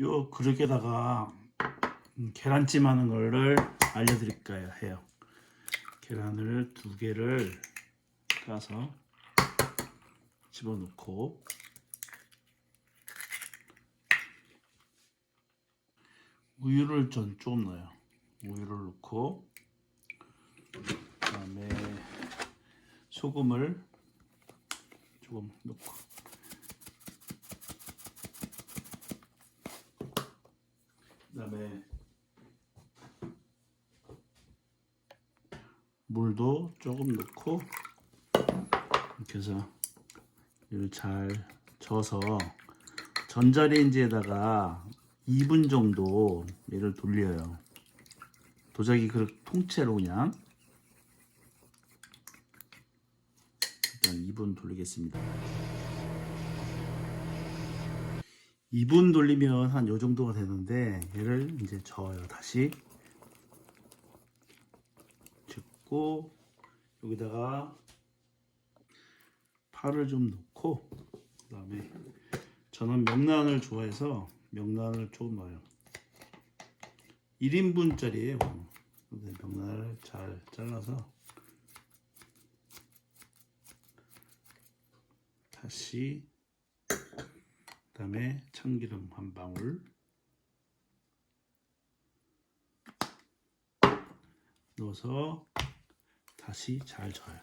요 그릇에다가 계란찜 하는 거를 알려드릴까 해요. 계란을 2개를 까서 집어넣고 우유를 전 조금 넣어요. 우유를 넣고 그다음에 소금을 조금 넣고 그다음에 물도 조금 넣고 이렇게 해서 이를 잘 저어서 전자레인지에다가 2분 정도 얘를 돌려요. 도자기 그릇 통째로 그냥 일단 2분 돌리겠습니다. 2분 돌리면 한 요 정도가 되는데 얘를 이제 저어요. 다시 짚고 여기다가 파를 좀 넣고 그다음에 저는 명란을 좋아해서 명란을 조금 넣어요. 1인분짜리예요. 명란을 잘 잘라서 다시 그다음에 참기름 한 방울 넣어서 다시 잘 저어요.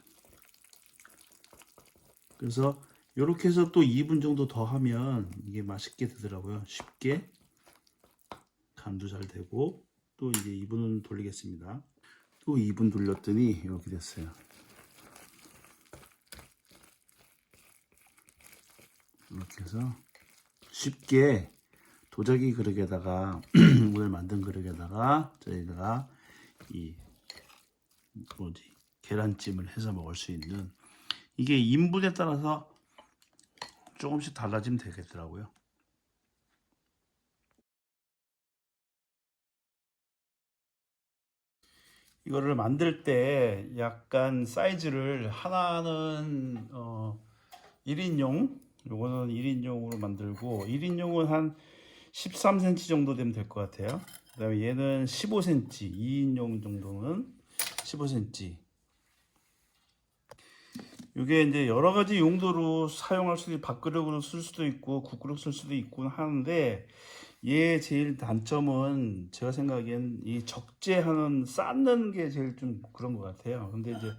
그래서 이렇게 해서 또 2분 정도 더 하면 이게 맛있게 되더라고요. 쉽게 간도 잘 되고 또 이제 2분은 돌리겠습니다. 또 2분 돌렸더니 이렇게 됐어요. 이렇게 해서 쉽게 도자기 그릇에다가 오늘 만든 그릇에다가 저희가 이 계란찜을 해서 먹을 수 있는 이게 인분에 따라서 조금씩 달라지면 되겠더라고요. 이거를 만들 때 약간 사이즈를 하나는 1인용 요거는 1인용으로 만들고 1인용은 한 13cm 정도 되면 될 것 같아요. 그 다음에 얘는 15cm 2인용 정도는 15cm. 이게 이제 여러 가지 용도로 사용할 수도 있고 밥그릇으로 쓸 수도 있고 국그릇 쓸 수도 있고 하는데 얘 제일 단점은 제가 생각엔 이 적재하는 쌓는 게 제일 좀 그런 것 같아요. 근데 이제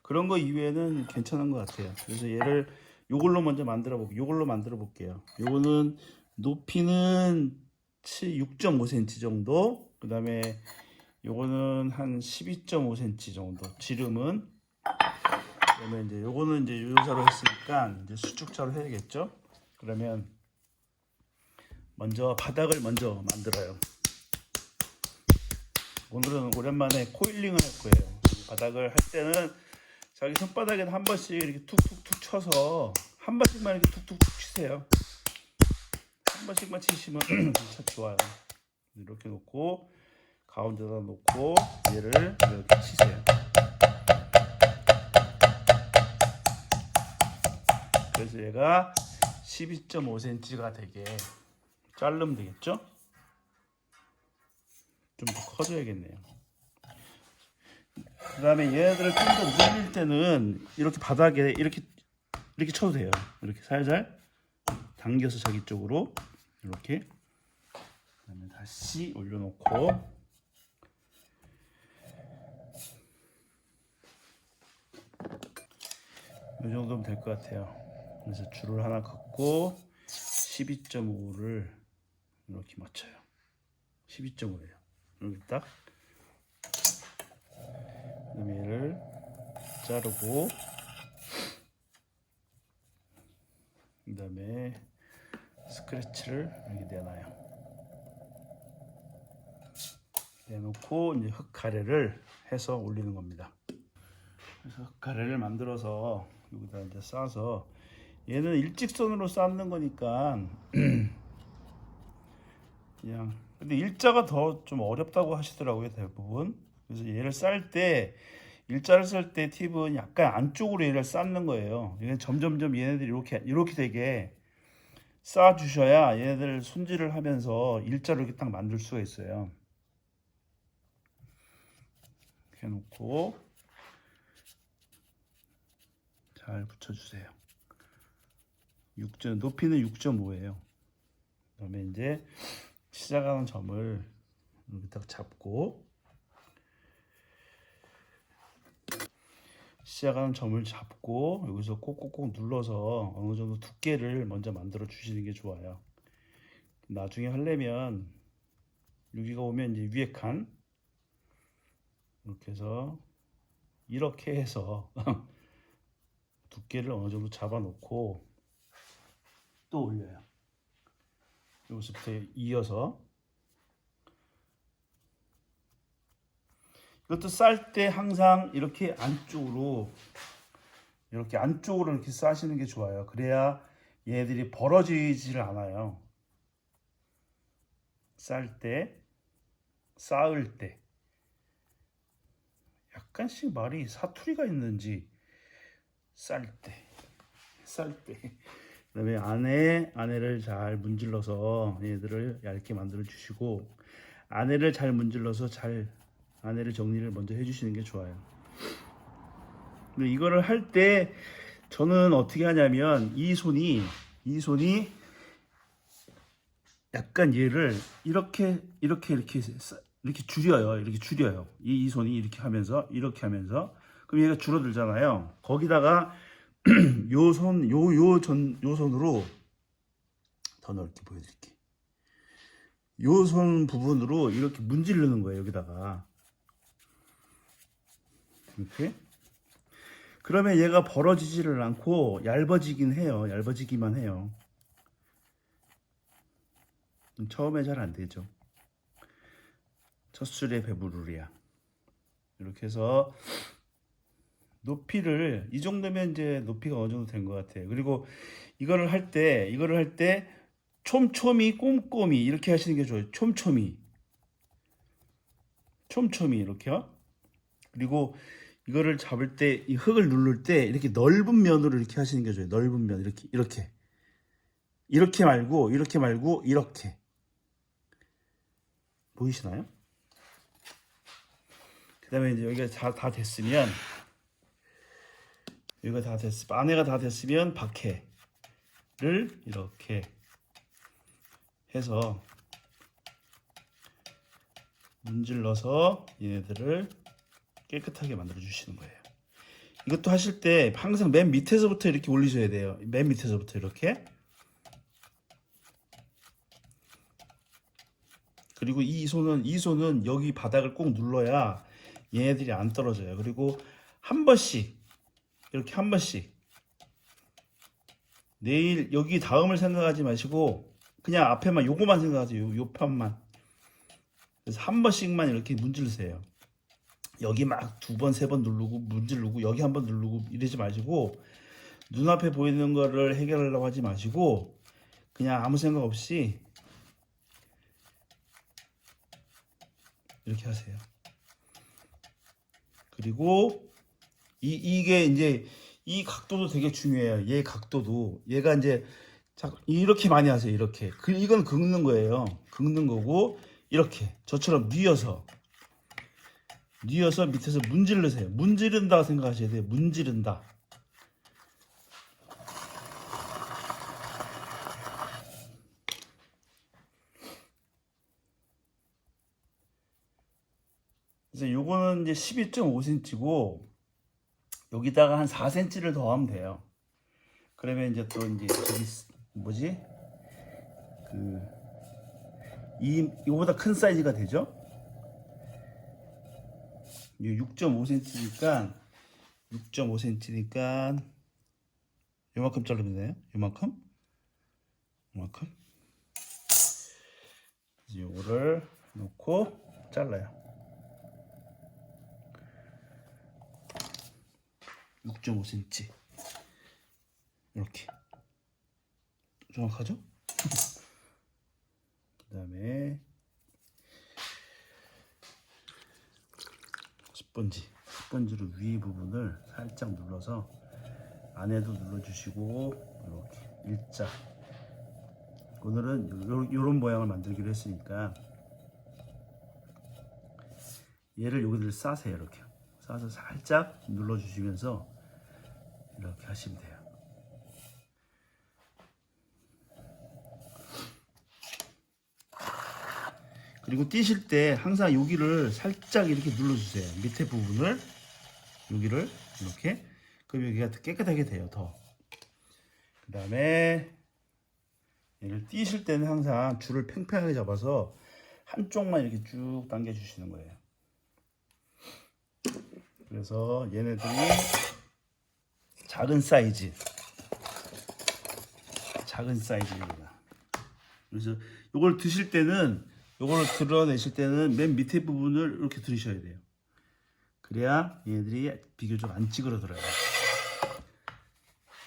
그런 거 이외에는 괜찮은 것 같아요. 그래서 얘를 요걸로 먼저 요걸로 만들어 볼게요. 요거는 높이는 6.5cm 정도, 그 다음에 요거는 한 12.5cm 정도, 지름은. 그러면 이제 요거는 이제 요자로 했으니까 이제 수축자로 해야겠죠. 그러면 먼저 바닥을 먼저 만들어요. 오늘은 오랜만에 코일링을 할 거예요. 바닥을 할 때는 자기 손바닥에는 한 번씩 이렇게 툭툭툭 쳐서 한 번씩만 이렇게 툭툭툭 치세요. 한 번씩만 치시면 참 좋아요. 이렇게 놓고 가운데다 놓고 얘를 이렇게 치세요. 그래서 얘가 12.5cm가 되게 자르면 되겠죠? 좀 더 커져야겠네요. 그 다음에 얘네들을 좀 더 늘릴 때는 이렇게 바닥에 이렇게 쳐도 돼요. 이렇게 살살 당겨서 자기 쪽으로 이렇게. 그다음에 다시 올려놓고 이 정도면 될 것 같아요. 그래서 줄을 하나 긋고 12.5를 이렇게 맞춰요. 12.5예요. 이렇게 딱. 그다음에 얘를 자르고 그다음에 스크래치를 이렇게 내놔요. 내놓고 이제 흙 가래를 해서 올리는 겁니다. 그래서 흙 가래를 만들어서 여기다 이제 싸서 얘는 일직선으로 쌓는 거니까 그냥 근데 일자가 더 좀 어렵다고 하시더라고요 대부분. 그래서 얘를 쌀 때 일자를 쓸 때 팁은 약간 안쪽으로 얘를 쌓는 거예요. 얘는 점점점 얘네들이 이렇게 되게 쌓아 주셔야 얘네들 손질을 하면서 일자로 이렇게 딱 만들 수가 있어요. 이렇게 해놓고 잘 붙여주세요. 높이는 6.5예요. 그다음에 이제 시작하는 점을 이렇게 딱 잡고, 여기서 꼭꼭꼭 눌러서 어느 정도 두께를 먼저 만들어 주시는 게 좋아요. 나중에 하려면 여기가 오면 이제 위에 칸 이렇게 해서 두께를 어느 정도 잡아 놓고 또 올려요. 여기서부터 이어서. 이것도 쌀 때 항상 이렇게 안쪽으로 이렇게 싸시는 게 좋아요. 그래야 얘들이 벌어지질 않아요. 쌓을 때 약간씩 말이 사투리가 있는지, 쌀 때. 그다음에 안에를 잘 문질러서 얘들을 얇게 만들어 주시고, 안에를 잘 문질러서 안에를 정리를 먼저 해주시는 게 좋아요. 근데 이거를 할 때 저는 어떻게 하냐면 이 손이 약간 얘를 이렇게 줄여요. 이 손이 이렇게 하면서 그럼 얘가 줄어들잖아요. 거기다가 요 손으로 더 넓게 보여드릴게. 요 손 부분으로 이렇게 문지르는 거예요. 여기다가 이렇게. 그러면 얘가 벌어지지를 않고 얇아지기만 해요. 처음에 잘 안 되죠. 첫 술에 배부르리야. 이렇게 해서 높이를 이 정도면 이제 높이가 어느 정도 된 것 같아요. 그리고 이거를 할 때 촘촘히 꼼꼼히 이렇게 하시는 게 좋아요. 촘촘히 이렇게요. 그리고 이거를 잡을 때, 이 흙을 누를 때 이렇게 넓은 면으로 이렇게 하시는 게 좋아요. 넓은 면 이렇게 말고 이렇게. 보이시나요? 그다음에 이제 여기가 다 됐으면, 안에가 다 됐으면 박해를 이렇게 해서 문질러서 얘네들을 깨끗하게 만들어 주시는 거예요. 이것도 하실 때 항상 맨 밑에서부터 이렇게 올리셔야 돼요. 맨 밑에서부터 이렇게. 그리고 이 손은 여기 바닥을 꼭 눌러야 얘네들이 안 떨어져요. 그리고 한 번씩 내일 여기 다음을 생각하지 마시고 그냥 앞에만 요거만 생각하세요. 요 편만. 그래서 한 번씩만 이렇게 문지르세요. 여기 막 2번, 3번 누르고 문지르고 여기 한번 누르고 이러지 마시고, 눈앞에 보이는 거를 해결하려고 하지 마시고 그냥 아무 생각 없이 이렇게 하세요. 그리고 이게 이제 이 각도도 되게 중요해요. 얘 각도도, 얘가 이제 이렇게 많이 하세요. 이렇게. 이건 긁는 거예요. 긁는 거고, 이렇게 저처럼 뉘어서 밑에서 문지르세요. 문지른다 생각하셔야 돼요. 문지른다. 그래서 요거는 이제 12.5cm고 여기다가 한 4cm를 더 하면 돼요. 그러면 이제 또 이제 저기 뭐지? 이거보다 큰 사이즈가 되죠? 6.5cm니까 요만큼 자르면 돼요. 요만큼. 요거를 놓고 잘라요. 6.5cm 이렇게. 정확하죠? 그 다음에 스펀지로 위 부분을 살짝 눌러서 안에도 눌러주시고 이렇게 일자 오늘은 요런 모양을 만들기로 했으니까 얘를 여기를 싸세요. 이렇게 싸서 살짝 눌러주시면서 이렇게 하시면 돼요. 그리고 띄실 때 항상 여기를 살짝 이렇게 눌러주세요. 밑에 부분을 여기를 이렇게, 그럼 여기가 깨끗하게 돼요. 더. 그 다음에 얘를 띄실 때는 항상 줄을 팽팽하게 잡아서 한쪽만 이렇게 쭉 당겨 주시는 거예요. 그래서 얘네들이 작은 사이즈입니다. 그래서 이걸 드실 때는, 요걸 드러내실 때는 맨 밑에 부분을 이렇게 들으셔야 돼요. 그래야 얘네들이 비교적 안 찌그러들어요.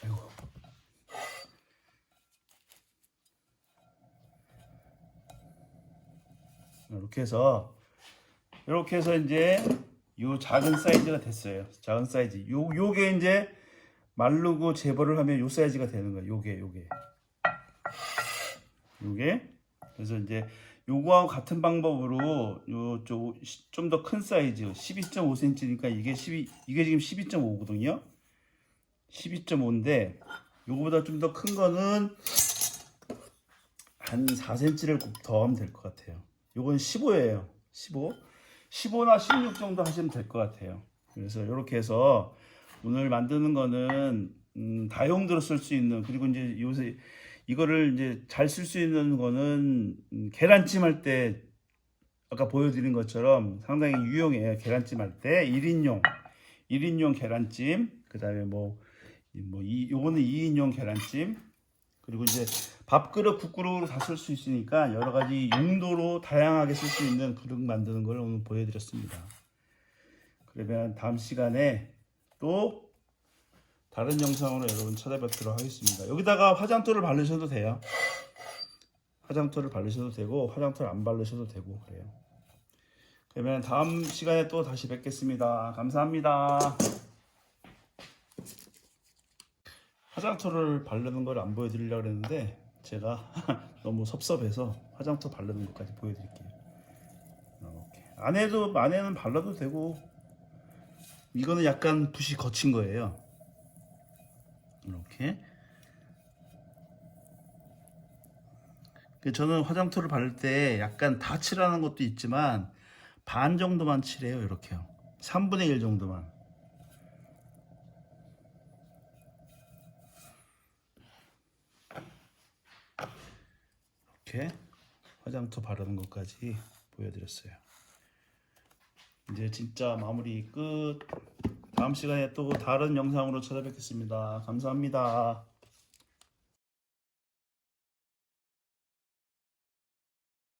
아이고. 이렇게 해서 이제 요 작은 사이즈가 됐어요. 작은 사이즈. 요게 이제 마르고 재벌을 하면 요 사이즈가 되는 거예요. 요게. 그래서 이제 요거하고 같은 방법으로 좀 더 큰 사이즈 12.5cm니까 이게 지금 12.5거든요. 12.5인데 요거보다 좀 더 큰 거는 한 4cm를 더 하면 될 것 같아요. 요건 15예요. 15나 16 정도 하시면 될 것 같아요. 그래서 이렇게 해서 오늘 만드는 거는 다용도로 쓸 수 있는, 그리고 이제 요새 이거를 이제 잘 쓸 수 있는 거는 계란찜 할 때 아까 보여드린 것처럼 상당히 유용해요. 계란찜 할 때 1인용 계란찜, 그 다음에 요거는 2인용 계란찜, 그리고 이제 밥그릇, 국그릇으로 다 쓸 수 있으니까 여러 가지 용도로 다양하게 쓸 수 있는 그릇 만드는 걸 오늘 보여드렸습니다. 그러면 다음 시간에 또 다른 영상으로 여러분 찾아뵙도록 하겠습니다. 여기다가 화장토를 바르셔도 돼요. 화장토를 바르셔도 되고 화장토를 안 바르셔도 되고 그래요. 그러면 다음 시간에 또 다시 뵙겠습니다. 감사합니다. 화장토를 바르는 걸 안 보여드리려고 했는데 제가 너무 섭섭해서 화장토 바르는 것까지 보여드릴게요. 이렇게. 안에는 발라도 되고, 이거는 약간 붓이 거친 거예요. 이렇게. 저는 화장토를 바를 때 약간 다 칠하는 것도 있지만 반 정도만 칠해요. 이렇게요. 3분의 1 정도만. 이렇게 화장토 바르는 것까지 보여드렸어요. 이제 진짜 마무리 끝. 다음 시간에 또 다른 영상으로 찾아뵙겠습니다. 감사합니다.